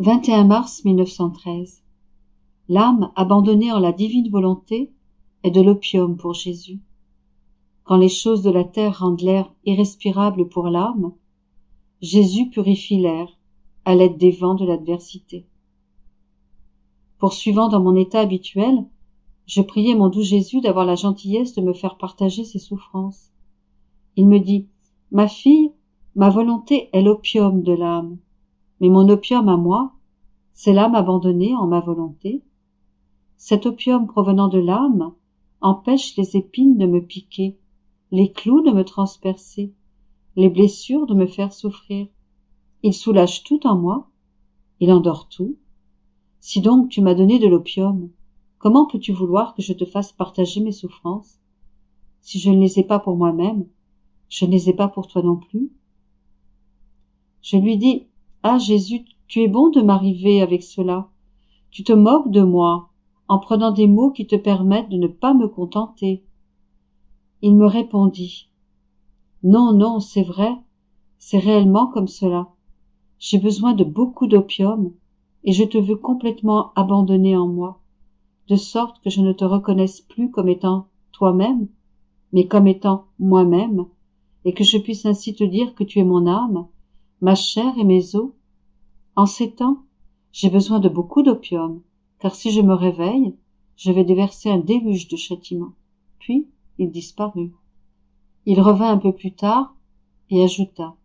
21 mars 1913. L'âme abandonnée en la divine volonté est de l'opium pour Jésus. Quand les choses de la terre rendent l'air irrespirable pour l'âme, Jésus purifie l'air à l'aide des vents de l'adversité. Poursuivant dans mon état habituel, je priais mon doux Jésus d'avoir la gentillesse de me faire partager ses souffrances. Il me dit « Ma fille, ma volonté est l'opium de l'âme, mais mon opium à moi, c'est l'âme abandonnée en ma volonté. Cet opium provenant de l'âme empêche les épines de me piquer, les clous de me transpercer, les blessures de me faire souffrir. Il soulage tout en moi, il endort tout. Si donc tu m'as donné de l'opium, comment peux-tu vouloir que je te fasse partager mes souffrances? Si je ne les ai pas pour moi-même, je ne les ai pas pour toi non plus. Je lui dis, ah Jésus, tu es bon de m'arriver avec cela. Tu te moques de moi, en prenant des mots qui te permettent de ne pas me contenter. Il me répondit, non, non, c'est vrai, c'est réellement comme cela. J'ai besoin de beaucoup d'opium, et je te veux complètement abandonné en moi, de sorte que je ne te reconnaisse plus comme étant toi-même, mais comme étant moi-même, et que je puisse ainsi te dire que tu es mon âme, ma chair et mes os. En ces temps, j'ai besoin de beaucoup d'opium, car si je me réveille, je vais déverser un déluge de châtiment. Puis, il disparut. Il revint un peu plus tard et ajouta,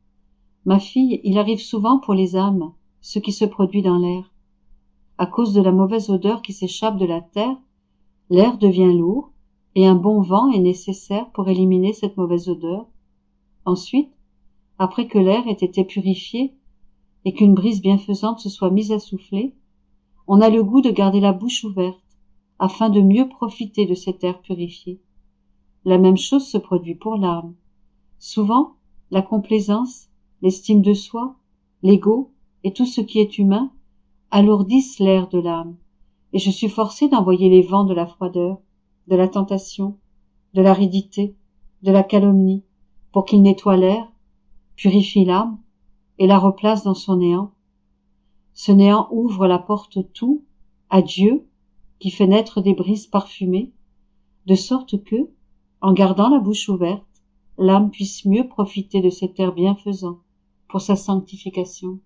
ma fille, il arrive souvent pour les âmes ce qui se produit dans l'air. À cause de la mauvaise odeur qui s'échappe de la terre, l'air devient lourd et un bon vent est nécessaire pour éliminer cette mauvaise odeur. Ensuite, après que l'air ait été purifié et qu'une brise bienfaisante se soit mise à souffler, on a le goût de garder la bouche ouverte afin de mieux profiter de cet air purifié. La même chose se produit pour l'âme. Souvent, la complaisance, l'estime de soi, l'ego et tout ce qui est humain alourdissent l'air de l'âme, et je suis forcée d'envoyer les vents de la froideur, de la tentation, de l'aridité, de la calomnie, pour qu'ils nettoient l'air, purifient l'âme et la replacent dans son néant. Ce néant ouvre la porte au tout, à Dieu, qui fait naître des brises parfumées, de sorte que, en gardant la bouche ouverte, l'âme puisse mieux profiter de cet air bienfaisant pour sa sanctification.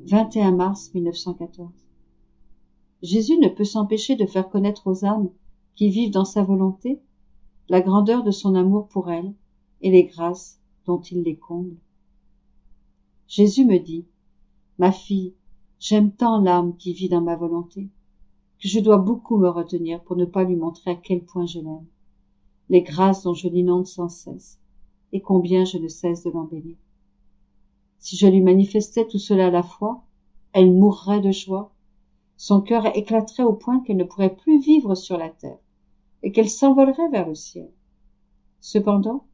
« 21 mars 1914. Jésus ne peut s'empêcher de faire connaître aux âmes qui vivent dans sa volonté la grandeur de son amour pour elles et les grâces dont il les comble. Jésus me dit, ma fille, j'aime tant l'âme qui vit dans ma volonté que je dois beaucoup me retenir pour ne pas lui montrer à quel point je l'aime, les grâces dont je l'inonde sans cesse et combien je ne cesse de l'embellir. Si je lui manifestais tout cela à la fois, elle mourrait de joie, son cœur éclaterait au point qu'elle ne pourrait plus vivre sur la terre et qu'elle s'envolerait vers le ciel. Cependant,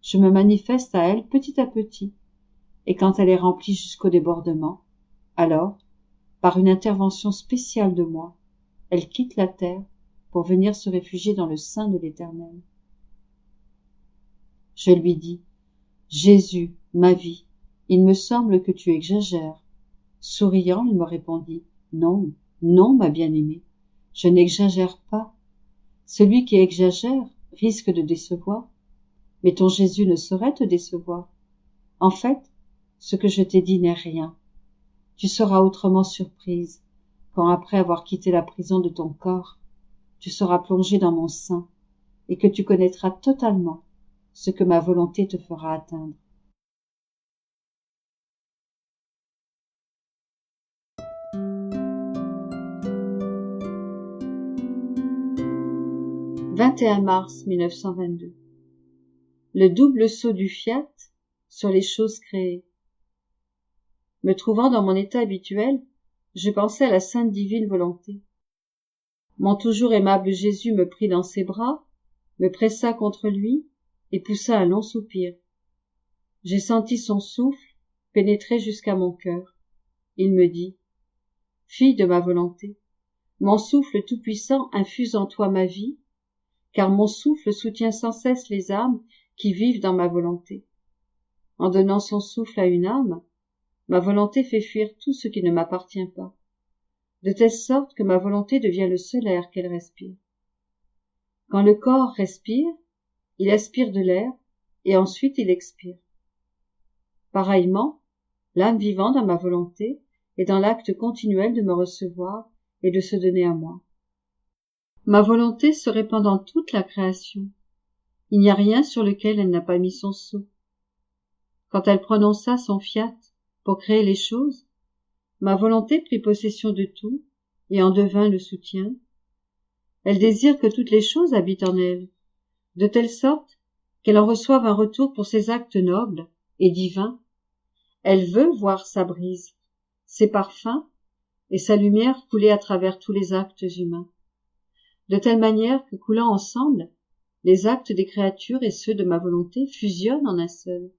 je me manifeste à elle petit à petit, et quand elle est remplie jusqu'au débordement, alors, par une intervention spéciale de moi, elle quitte la terre pour venir se réfugier dans le sein de l'Éternel. Je lui dis, Jésus, ma vie, il me semble que tu exagères. Souriant, il me répondit, non, non, ma bien-aimée, je n'exagère pas. Celui qui exagère risque de décevoir, mais ton Jésus ne saurait te décevoir. En fait, ce que je t'ai dit n'est rien. Tu seras autrement surprise quand, après avoir quitté la prison de ton corps, tu seras plongée dans mon sein et que tu connaîtras totalement ce que ma volonté te fera atteindre. « 21 mars 1922. Le double sceau du fiat sur les choses créées. Me trouvant dans mon état habituel, je pensais à la sainte divine volonté. Mon toujours aimable Jésus me prit dans ses bras, me pressa contre lui et poussa un long soupir. J'ai senti son souffle pénétrer jusqu'à mon cœur. Il me dit, fille de ma volonté, Mon souffle tout-puissant infuse en toi ma vie, car mon souffle soutient sans cesse les âmes qui vivent dans ma volonté. En donnant son souffle à une âme, ma volonté fait fuir tout ce qui ne m'appartient pas, de telle sorte que ma volonté devient le seul air qu'elle respire. Quand le corps respire, il aspire de l'air, et ensuite il expire. Pareillement, l'âme vivant dans ma volonté est dans l'acte continuel de me recevoir et de se donner à moi. Ma volonté se répand dans toute la création. Il n'y a rien sur lequel elle n'a pas mis son sceau. Quand elle prononça son fiat pour créer les choses, ma volonté prit possession de tout et en devint le soutien. Elle désire que toutes les choses habitent en elle, de telle sorte qu'elle en reçoive un retour pour ses actes nobles et divins. Elle veut voir sa brise, ses parfums et sa lumière couler à travers tous les actes humains, de telle manière que coulant ensemble, les actes des créatures et ceux de ma volonté fusionnent en un seul.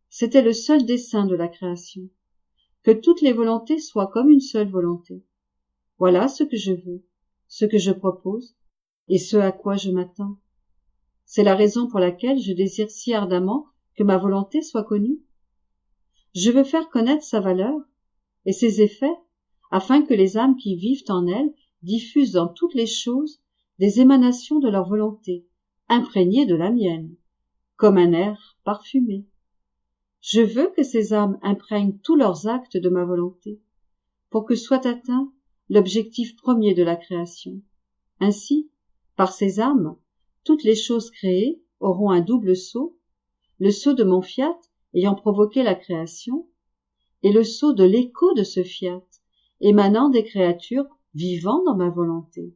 C'était le seul dessein de la création, que toutes les volontés soient comme une seule volonté. Voilà ce que je veux, ce que je propose, et ce à quoi je m'attends. C'est la raison pour laquelle je désire si ardemment que ma volonté soit connue. Je veux faire connaître sa valeur et ses effets, afin que les âmes qui vivent en elle diffusent dans toutes les choses des émanations de leur volonté, imprégnées de la mienne, comme un air parfumé. Je veux que ces âmes imprègnent tous leurs actes de ma volonté, pour que soit atteint l'objectif premier de la création. Ainsi, par ces âmes, toutes les choses créées auront un double sceau, le sceau de mon fiat ayant provoqué la création, et le sceau de l'écho de ce fiat, émanant des créatures vivant dans ma volonté.